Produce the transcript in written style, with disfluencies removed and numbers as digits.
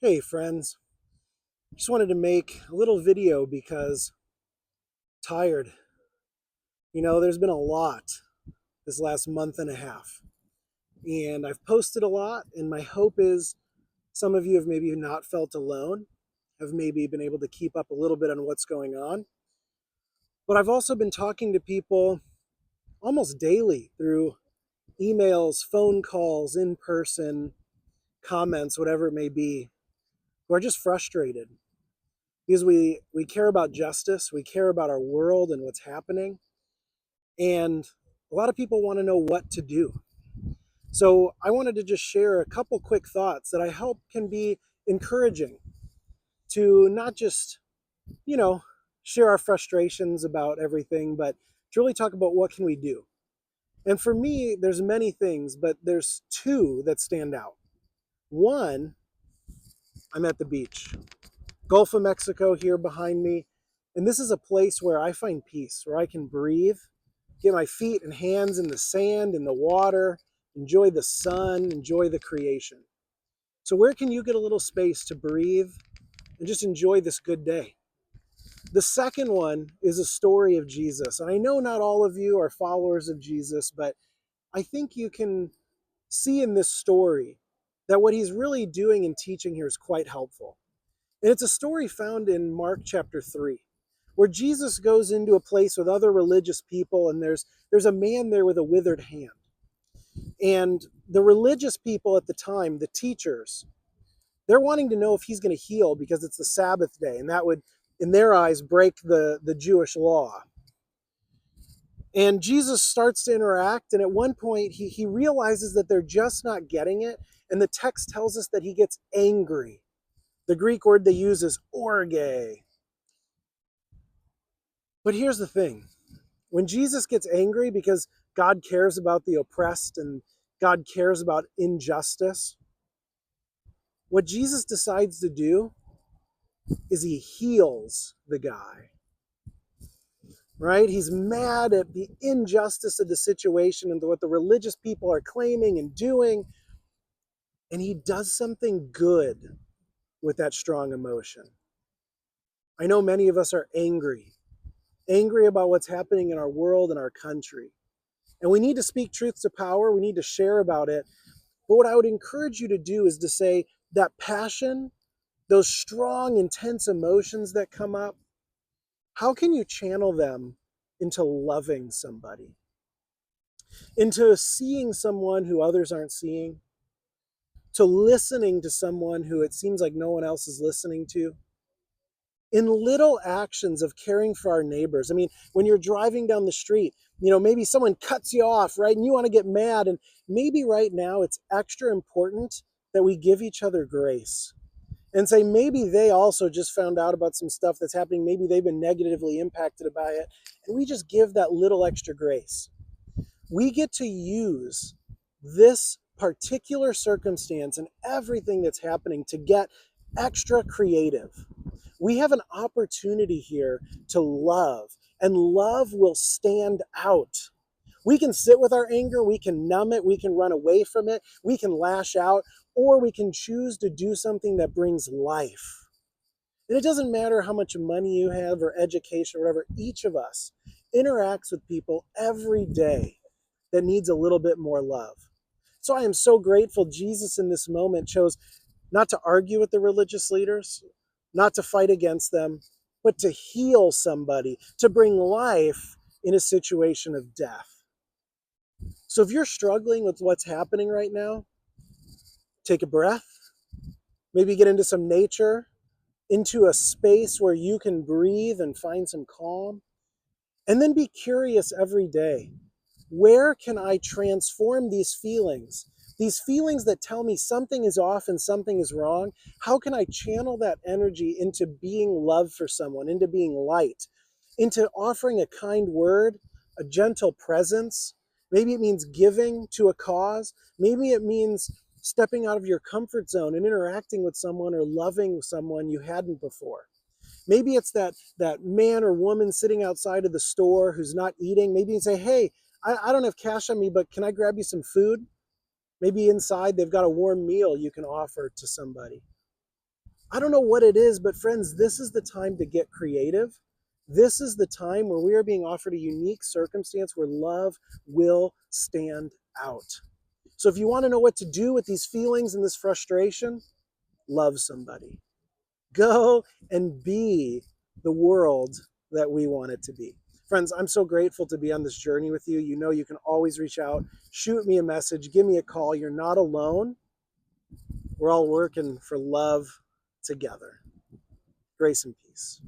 Hey friends, just wanted to make a little video because tired. There's been a lot this last month and a half, and I've posted a lot, and my hope is some of you have maybe not felt alone, have maybe been able to keep up a little bit on what's going on. But I've also been talking to people almost daily through emails, phone calls, in person, comments, whatever it may be, who are just frustrated because we care about justice, we care about our world and what's happening, and a lot of people want to know what to do. So I wanted to just share a couple quick thoughts that I hope can be encouraging to not just, you know, share our frustrations about everything, but to really talk about what can we do. And for me, there's many things, but there's two that stand out. One, I'm at the beach, Gulf of Mexico here behind me, and this is a place where I find peace, where I can breathe, get my feet and hands in the sand, in the water, enjoy the sun, enjoy the creation. So where can you get a little space to breathe and just enjoy this good day? The second one is a story of Jesus. And I know not all of you are followers of Jesus, but I think you can see in this story that what he's really doing and teaching here is quite helpful. And it's a story found in Mark chapter 3, where Jesus goes into a place with other religious people, and there's a man there with a withered hand. And the religious people at the time, the teachers, they're wanting to know if he's going to heal because it's the Sabbath day, and that would, in their eyes, break the Jewish law. And Jesus starts to interact, and at one point he realizes that they're just not getting it, and the text tells us that he gets angry. The Greek word they use is orge. But here's the thing. When Jesus gets angry because God cares about the oppressed and God cares about injustice, what Jesus decides to do is he heals the guy, right? He's mad at the injustice of the situation and what the religious people are claiming and doing, and he does something good with that strong emotion. I know many of us are angry about what's happening in our world and our country. And we need to speak truth to power. We need to share about it. But what I would encourage you to do is to say that passion, those strong, intense emotions that come up, how can you channel them into loving somebody, into seeing someone who others aren't seeing, to listening to someone who it seems like no one else is listening to? In little actions of caring for our neighbors. I mean, when you're driving down the street, maybe someone cuts you off, right? And you want to get mad. And maybe right now it's extra important that we give each other grace and say, maybe they also just found out about some stuff that's happening. Maybe they've been negatively impacted by it. And we just give that little extra grace. We get to use this particular circumstance and everything that's happening to get extra creative. We have an opportunity here to love, and love will stand out. We can sit with our anger, we can numb it, we can run away from it, we can lash out, or we can choose to do something that brings life. And it doesn't matter how much money you have or education or whatever, each of us interacts with people every day that needs a little bit more love. So I am so grateful Jesus in this moment chose not to argue with the religious leaders, not to fight against them, but to heal somebody, to bring life in a situation of death. So if you're struggling with what's happening right now, take a breath, maybe get into some nature, into a space where you can breathe and find some calm, and then be curious every day. Where can I transform these feelings? These feelings that tell me something is off and something is wrong, how can I channel that energy into being love for someone, into being light, into offering a kind word, a gentle presence? Maybe it means giving to a cause. Maybe it means stepping out of your comfort zone and interacting with someone or loving someone you hadn't before. Maybe it's that man or woman sitting outside of the store who's not eating. Maybe you say, hey, I don't have cash on me, but can I grab you some food? Maybe inside they've got a warm meal you can offer to somebody. I don't know what it is, but friends, this is the time to get creative. This is the time where we are being offered a unique circumstance where love will stand out. So if you want to know what to do with these feelings and this frustration, love somebody. Go and be the world that we want it to be. Friends, I'm so grateful to be on this journey with you. You know, you can always reach out, shoot me a message, give me a call. You're not alone. We're all working for love together. Grace and peace.